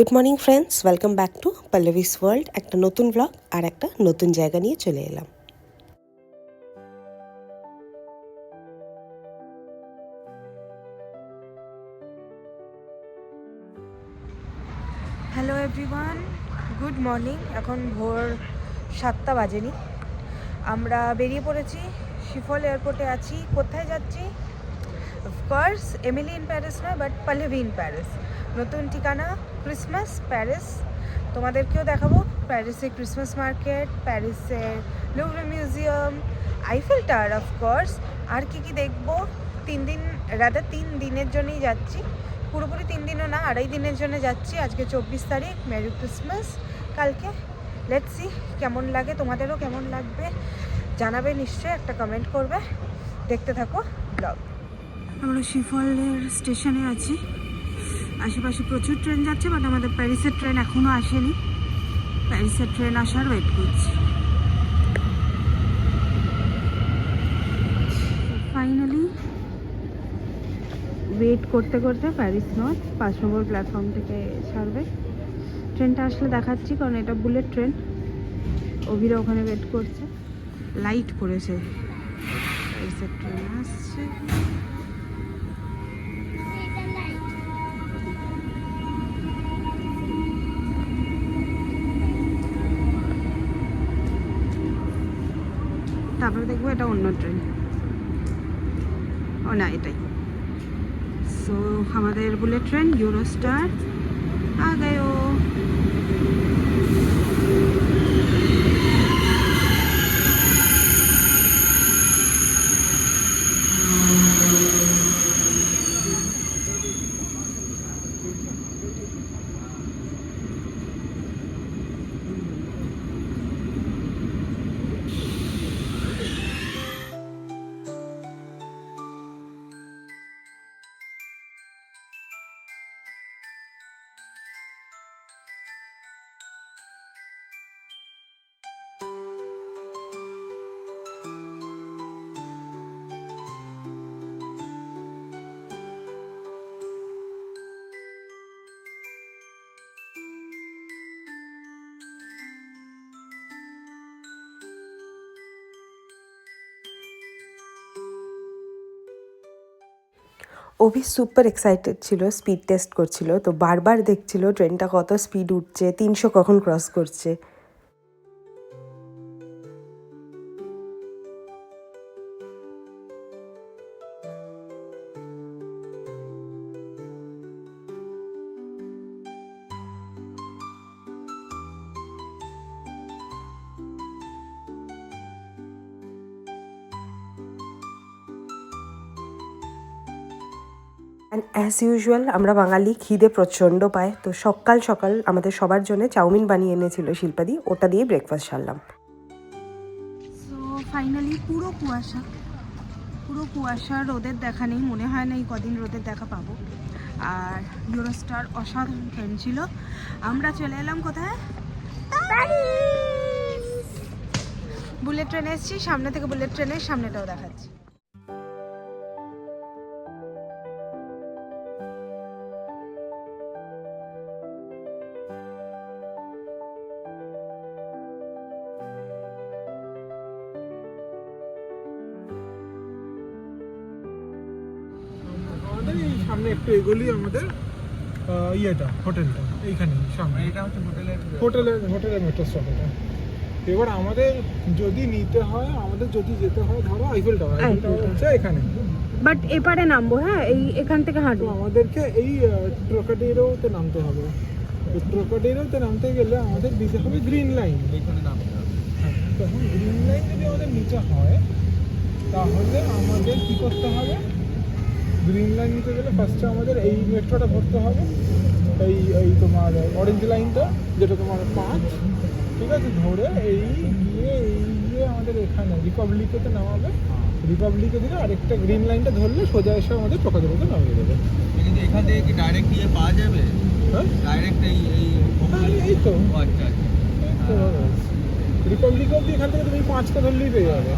Good morning friends, welcome back to Pallavi's world. একটা নতুন blog আর একটা নতুন জায়গা নিয়ে চলে এলাম। Hello everyone, good morning. এখন ভোর 7টা বাজেনি। আমরা বেরিয়ে পড়েছি, শিফল এয়ারপোর্টে আছি। কোথায় যাচ্ছি? অফকোর্স এমিলি ইন প্যারিস নয়, বাট পল্লবী ইন প্যারিস। নতুন ঠিকানা ক্রিসমাস প্যারিস। তোমাদেরকেও দেখাবো প্যারিসে ক্রিসমাস মার্কেট, প্যারিসের লুভরে মিউজিয়াম, আইফেল টাওয়ার অফকোর্স। আর কি কি দেখবো? 3 দিনের জন্যই যাচ্ছি। পুরোপুরি 3 দিনও না, 2.5 দিনের জন্য যাচ্ছি। আজকে 24 তারিখ, মেরি ক্রিসমাস। কালকে লেটস সি কেমন লাগে, তোমাদেরও কেমন লাগবে জানাবে নিশ্চয়ই, একটা কমেন্ট করবে। দেখতে থাকো ব্লগ। আমরা শিফলের স্টেশনে আছি। আশেপাশে প্রচুর ট্রেন যাচ্ছে, বাট আমাদের প্যারিসের ট্রেন এখনও আসেনি। প্যারিসের ট্রেন আসার ওয়েট করছি। ফাইনালি ওয়েট করতে করতে প্যারিস নর্থ 5 নম্বর প্ল্যাটফর্ম থেকে ছাড়বে। ট্রেনটা আসলে দেখাচ্ছি, কারণ এটা বুলেট ট্রেন। অভিরা ওখানে ওয়েট করছে। লাইট পড়েছে, প্যারিসের ট্রেন আসছে। তারপরে দেখবো এটা অন্য ট্রেন। ও না, এটাই। সো আমাদের বুলেট ট্রেন ইউরোস্টার আ গয়ো। অভি সুপার এক্সাইটেড ছিল, স্পিড টেস্ট করছিল। তো বারবার দেখছিল ট্রেনটা কত স্পিড উঠছে, 300 কখন ক্রস করছে। অ্যান্ড অ্যাজ ইউজুয়াল আমরা বাঙালি, খিদে প্রচণ্ড পায়। তো সকাল সকাল আমাদের সবার জন্য চাউমিন বানিয়ে এনেছিল শিল্পাদি, ওটা দিয়ে ব্রেকফাস্ট সারলাম। সো ফাইনালি পুরো কুয়াশা, রোদের দেখা নেই। মনে হয় না এই কদিন রোদের দেখা পাবো। আর ইউরোস্টার অসাধারণ ট্রেন ছিল। আমরা চলে এলাম কোথায়? বুলেট ট্রেনে এসেছি। সামনে থেকে বুলেট ট্রেনের সামনেটাও দেখাচ্ছি। সামনে একটু এগোলি আমাদের ইয়েটা, হোটেলটা এইখানে সামনে। এটা হচ্ছে হোটেলের মেট্রো স্টপ এটা। এবার আমাদের যদি নিতে হয়, যদি যেতে হয়, ধরো আইফেল টাওয়ার হচ্ছে এখানে, বাট এপারে নামবো। হ্যাঁ, এখান থেকে হাঁটবো। আমাদেরকে এই ট্রোকাডেরোতে নামতে হবে। ট্রোকাডেরোতে নামতে গেলে আমাদের দিতে হবে গ্রিন লাইন, এইখানে নামতে হবে। হ্যাঁ, তখন গ্রিন লাইন যদি আমাদের নিতে হয়, তাহলে আমাদের কি করতে হবে? গ্রিন লাইন নিতে গেলে ফার্স্টে আমাদের এই মেট্রোটা ধরতে হবে, এই তোমার অরেঞ্জ লাইনটা, যেটা তোমার 5, ঠিক আছে? ধরে এই গিয়ে আমাদের এখানে রিপাবলিকেতে নামাবে। রিপাবলিকে দিলে আরেকটা গ্রিন লাইনটা ধরলে সোজা এসে আমাদের ট্রোকাডেরোতে নামিয়ে দেবে। কিন্তু এখান থেকে কি ডাইরেক্ট ইয়ে পাওয়া যাবে? হ্যাঁ, ডাইরেক্ট এই তো আচ্ছা রিপাবলিক অব্দি এখান থেকে তুমি 5টা ধরলেই পেয়ে যাবে।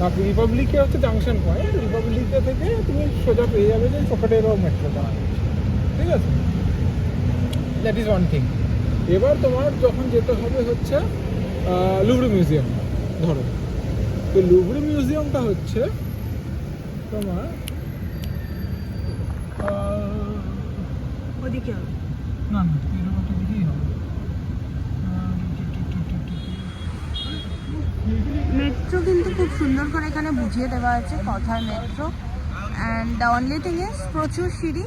বাকি রিপাবলিকে হচ্ছে জাংশন পয়েন্ট। রিপাবলিকে থেকে তুমি সোজা পেয়ে যাবে যে ট্রোকাডেরো মেট্রোটা, ঠিক আছে? That is one thing. এবার তোমার যখন যেতে হবে হচ্ছে লুভরে মিউজিয়াম। ধরো তো লুভরে মিউজিয়ামটা হচ্ছে তোমার ওদিকে হবে। না না এরকম একটা দিকেই হবে। মেট্রো কিন্তু খুব সুন্দর করে এখানে বুঝিয়ে দেওয়া আছে কোথায় metro, and the only thing is প্রচুর সিঁড়ি,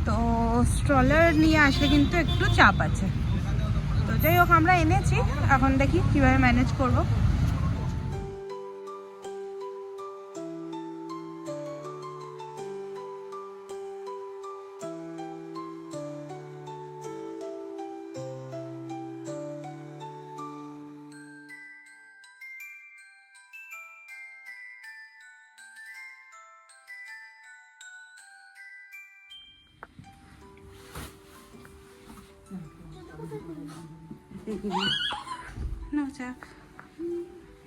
তো স্ট্রলার নিয়ে আসলে কিন্তু একটু চাপ আছে। তো যাই হোক, আমরা এনেছি, এখন দেখি কীভাবে ম্যানেজ করব। না যাক,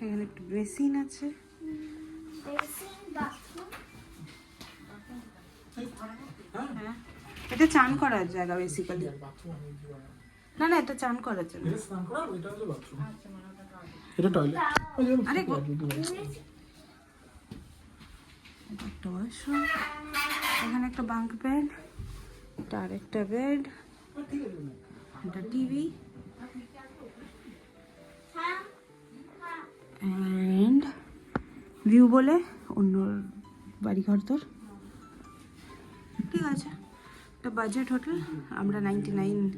এখানে একটু বেসিন আছে। হ্যাঁ, এটা চান করার জায়গা বেসিক্যালি। না না, এটা চান করার জন্য। এটা টয়লেট। আরে একটা ওয়াশরুম, এখানে একটা বাঙ্ক বেড, এটা আরেকটা বেড, এটা টিভি, অ্যান্ড ভিউ বলে অন্য বাড়িঘর তোর। ঠিক আছে, এটা বাজেট হোটেল, আমরা 99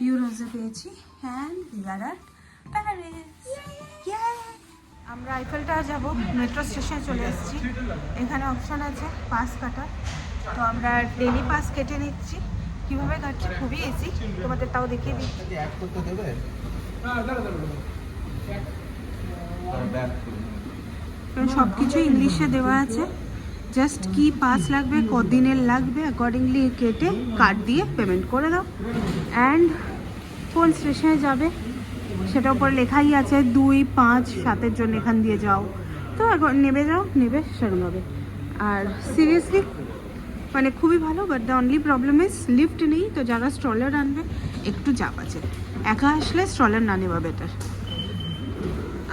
ইউরোজে পেয়েছি। And we are at Paris. আমরা আইফেল টাওয়ার যাবো, মেট্রো স্টেশনে চলে এসেছি। এখানে অপশন আছে পাস কাটার, তো আমরা ডেলি পাস কেটে নিচ্ছি। কীভাবে কাটছি খুবই ইজি, তোমাদের তাও দেখিয়ে দিচ্ছি। অ্যাড করতে দেবে? সব কিছু ইংলিশে দেওয়া আছে, জাস্ট কি পাস লাগবে, কদিনের লাগবে, অ্যাকর্ডিংলি কেটে কার্ড দিয়ে পেমেন্ট করে দাও। অ্যান্ড কোন স্টেশনে যাবে সেটার উপরে লেখাই আছে, 2, 5, 7-এর জন্য এখান দিয়ে যাও, তো এখন নেবে সেরকমভাবে। আর সিরিয়াসলি মানে খুবই ভালো, but the only problem is lift নেই, তো যারা স্ট্রলার আনবে একটু চাপ আছে। একা আসলে স্ট্রলার না নেওয়া বেটার।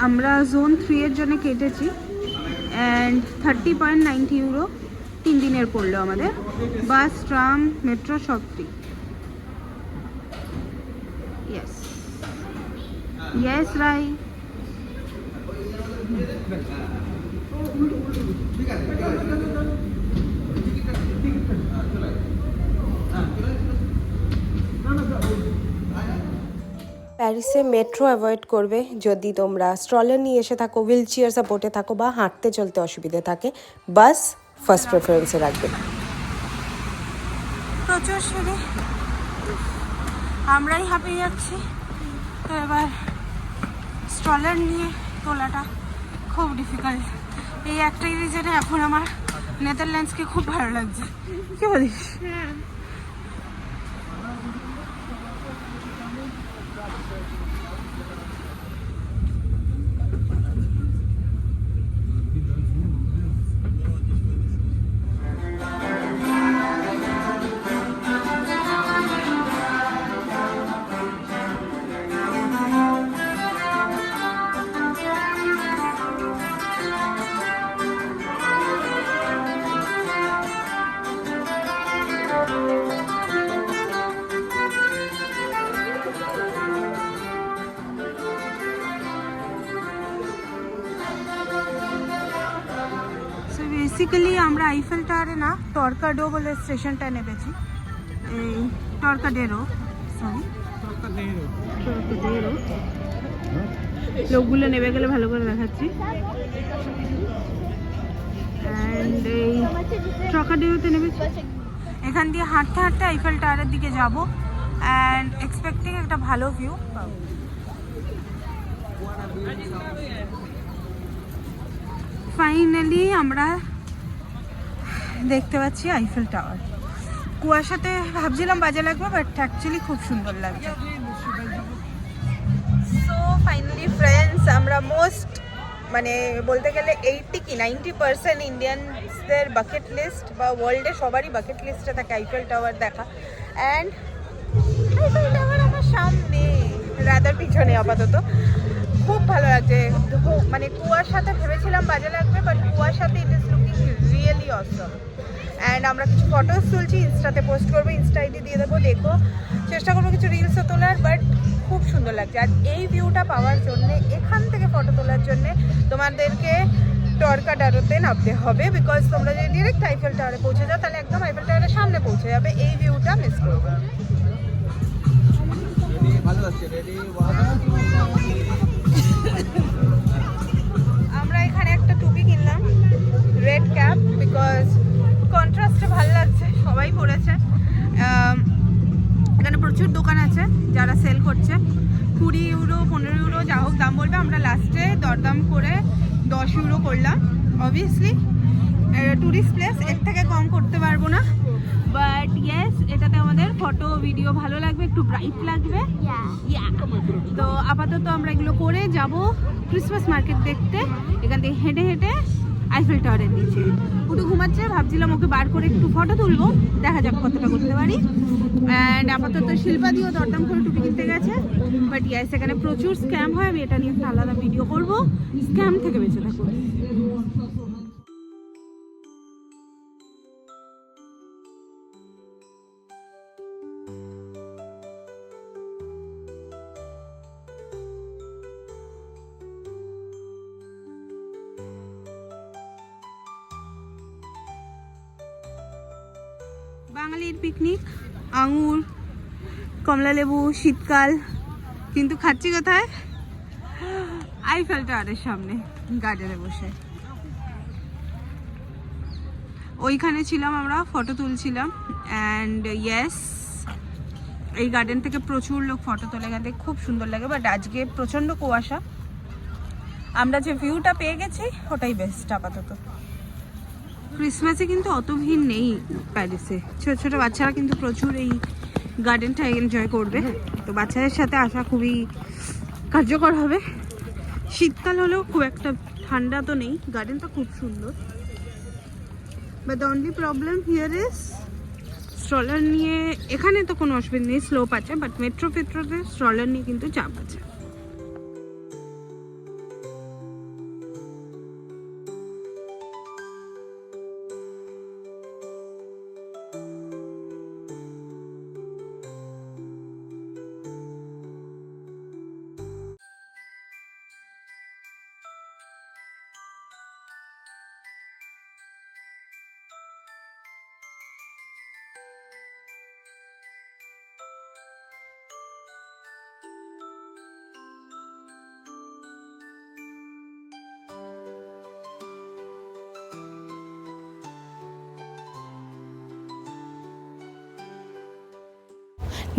আমরা জোন 3-এর জন্য কেটেছি, অ্যান্ড 30.90 ইউরো 3 দিনের পড়লো আমাদের। বাস, ট্রাম, মেট্রো সব ফ্রি। ইয়েস ইয়েস রাই। প্যারিসে মেট্রো অ্যাভয়েড করবে যদি তোমরা স্ট্রলার নিয়ে এসে থাকো, হুইল চেয়ার সাপোর্টে থাকো বা হাঁটতে চলতে অসুবিধে থাকে। বাস ফার্স্ট প্রেফারেন্সে রাখবে। প্রচুর সিঁড়ি, আমরাই হাঁপিয়ে যাচ্ছি। তো এবার স্ট্রলার নিয়ে তোলাটা খুব ডিফিকাল্ট। এই একটাই রিজনে এখন আমার নেদারল্যান্ডসকে খুব ভালো লাগছে। কি বলিস? বেসিক্যালি আমরা আইফেল টাওয়ারে না, টরকাডো বলে স্টেশনটা নেমেছি। এই টরকাডেরো, সরি টরকাডেরো, লোকগুলো নেমে গেলে ভালো করে দেখাচ্ছি। অ্যান্ড এই টরকাডেরোতে নেমেছি। এখান দিয়ে হাঁটতে হাঁটতে আইফেল টাওয়ারের দিকে যাব, অ্যান্ড এক্সপেক্টিং একটা ভালো ভিউ পাবো। ফাইনালি আমরা দেখতে পাচ্ছি আইফেল টাওয়ার। কুয়াশাতে ভাবছিলাম বাজে লাগবে, বাট অ্যাকচুয়ালি খুব সুন্দর লাগছে। সো ফাইনালি ফ্রেন্ডস, আমরা মানে বলতে গেলে 80 কি 90% ইন্ডিয়ানসদের বাকেট লিস্ট বা ওয়ার্ল্ডে সবারই বাকেট লিস্টে থাকে আইফেল টাওয়ার দেখা। অ্যান্ড আই কিচ্ছু নেই আপাতত। খুব ভালো লাগছে, মানে কুয়াশাতে ভেবেছিলাম বাজে লাগবে, বাট কুয়াশাতে it is looking really awesome. And আমরা কিছু ফটোস তুলছি, ইনস্টাতে পোস্ট করবো, ইনস্টা আইডি দিয়ে দেবো, দেখো। চেষ্টা করবো কিছু রিলসও তোলার, বাট খুব সুন্দর লাগছে। আর এই ভিউটা পাওয়ার জন্যে, এখান থেকে ফটো তোলার জন্যে তোমাদেরকে টরকাডারোতে নামতে হবে, বিকজ তোমরা যদি ডিরেক্ট আইফেল টাওয়ারে পৌঁছে যাও তাহলে একদম আইফেল টাওয়ারের সামনে পৌঁছে যাবে, এই ভিউটা মিস করবে। আমরা এখানে একটা টুপি কিনলাম, রেড ক্যাপ, বিকজ কন্ট্রাস্টে ভালো লাগছে, সবাই পরেছে। এখানে প্রচুর দোকান আছে যারা সেল করছে, 20 ইউরো 15 ইউরো যা হোক দাম বলবে। আমরা লাস্টে দরদাম করে 10 ইউরো করলাম। অবভিয়াসলি টুরিস্ট প্লেস, এর থেকে কম করতে পারবো না, বাট ইয়েস এটাতে আমাদের ফটো ভিডিও ভালো লাগবে, একটু ব্রাইট লাগবে। তো আপাতত আমরা এগুলো করে যাব ক্রিসমাস মার্কেট দেখতে। এখান থেকে হেঁটে হেঁটে আইফেল টাওয়ারের নিচে। একটু ঘুমাচ্ছে, ভাবছিলাম ওকে বার করে একটু ফটো তুলবো, দেখা যাক কতটা করতে পারি। অ্যান্ড আপাতত শিল্পা দিয়েও দরদাম করে টুপি কিনতে গেছে, বাট ইয়াস এখানে প্রচুর স্ক্যাম হয়, আমি এটা নিয়ে একটা আলাদা ভিডিও করবো, স্ক্যাম থেকে বেঁচে থাকবো। বাঙালির পিকনিক, আঙুর, কমলা লেবু, শীতকাল, কিন্তু খাচ্ছি কোথায়? আইফেল টাওয়ারের সামনে গার্ডেনে বসে। ওইখানে ছিলাম আমরা, ফটো তুলছিলাম। অ্যান্ড ইয়েস এই গার্ডেন থেকে প্রচুর লোক ফটো তোলে, এখান থেকে খুব সুন্দর লাগে, বাট আজকে প্রচণ্ড কুয়াশা। আমরা যে ভিউটা পেয়ে গেছি ওটাই বেস্ট আপাতত। ক্রিসমাসে কিন্তু অত ভিড় নেই প্যারিসে, ছোটো ছোটো বাচ্চারা কিন্তু প্রচুর এই গার্ডেনটা এনজয় করবে, তো বাচ্চাদের সাথে আসা খুবই কার্যকর হবে। শীতকাল হলেও খুব একটা ঠান্ডা তো নেই, গার্ডেনটা খুব সুন্দর। But the only problem here is stroller নিয়ে, এখানে তো কোনো অসুবিধা নেই, স্লোপ আছে, বাট মেট্রোতে স্ট্রলার নিয়ে কিন্তু চাপ আছে।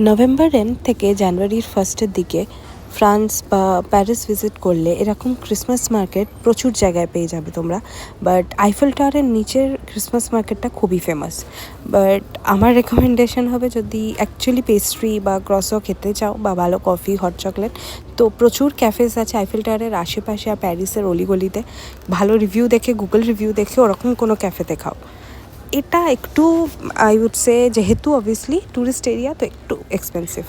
নভেম্বর এন্ড থেকে জানুয়ারির ফার্স্টের দিকে ফ্রান্স বা প্যারিস ভিজিট করলে এরকম ক্রিসমাস মার্কেট প্রচুর জায়গায় পেয়ে যাবে তোমরা। বাট আইফেল টাওয়ারের নিচের ক্রিসমাস মার্কেটটা খুবই ফেমাস। বাট আমার রেকমেন্ডেশন হবে, যদি অ্যাকচুয়ালি পেস্ট্রি বা ক্রসও খেতে চাও বা ভালো কফি, হট চকলেট, তো প্রচুর ক্যাফেস আছে আইফেল টাওয়ারের আশেপাশে আর প্যারিসের অলিগলিতে। ভালো রিভিউ দেখে, গুগল রিভিউ দেখে ওরকম কোনো ক্যাফেতে খাও। এটা একটু আই উড সে, যেহেতু অবভিয়াসলি ট্যুরিস্ট এরিয়া, তো একটু এক্সপেন্সিভ।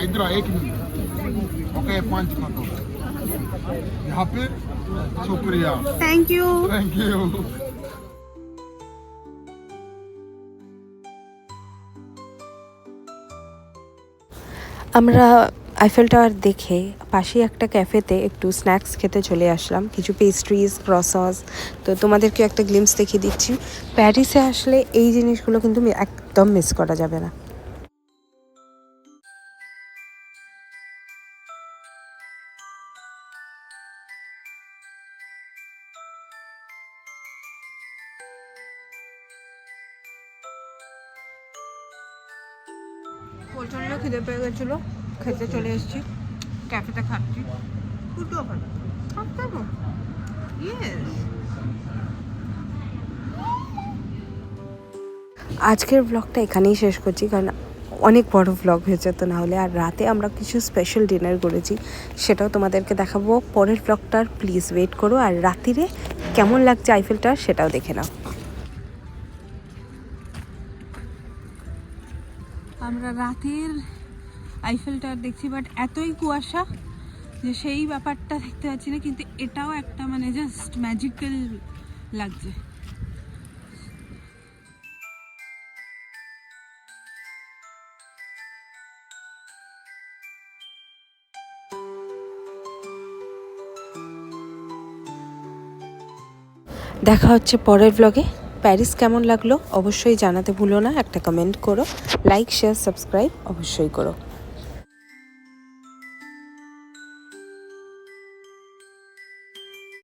इधर एक मिनट ओके 5 मिनट यहाँ पे शुक्रिया থ্যাংক ইউ। थैंक यू আমরা আইফেল টাওয়ার দেখে পাশেই একটা ক্যাফেতে একটু স্ন্যাক্স খেতে চলে আসলাম, কিছু পেস্ট্রিজ, ক্রসস। তো তোমাদেরকে একটা গ্লিমস দেখিয়ে দিচ্ছি। প্যারিসে আসলে এই জিনিসগুলো কিন্তু একদম মিস করা যাবে না। প্রচণ্ড খিদে পেয়ে গেছিলো, খেতে চলে এসেছি, ক্যাফেতে খাচ্ছি। ফুটো ওখানে খাবো। ইয়েস। আজকের ব্লগটা এখানেই শেষ করছি, কারণ অনেক বড় ব্লগ হয়ে যেত না হলে। আর রাতে আমরা কিছু স্পেশাল ডিনার করেছি, সেটাও তোমাদেরকে দেখাবো পরের ব্লগটার। প্লিজ ওয়েট করো। আর রাত্রিরে কেমন লাগছে আইফেল টাওয়ার সেটাও দেখে নাও। আমরা রাতের আইফেল টাওয়ার দেখছি, বাট এতই কুয়াশা যে সেই ব্যাপারটা দেখতে পাচ্ছি না, কিন্তু এটাও একটা মানে জাস্ট ম্যাজিক্যাল লাগছে। দেখা হচ্ছে পরের ব্লগে। প্যারিস কেমন লাগলো অবশ্যই জানাতে ভুলো না, একটা কমেন্ট করো, লাইক, শেয়ার, সাবস্ক্রাইব অবশ্যই করো।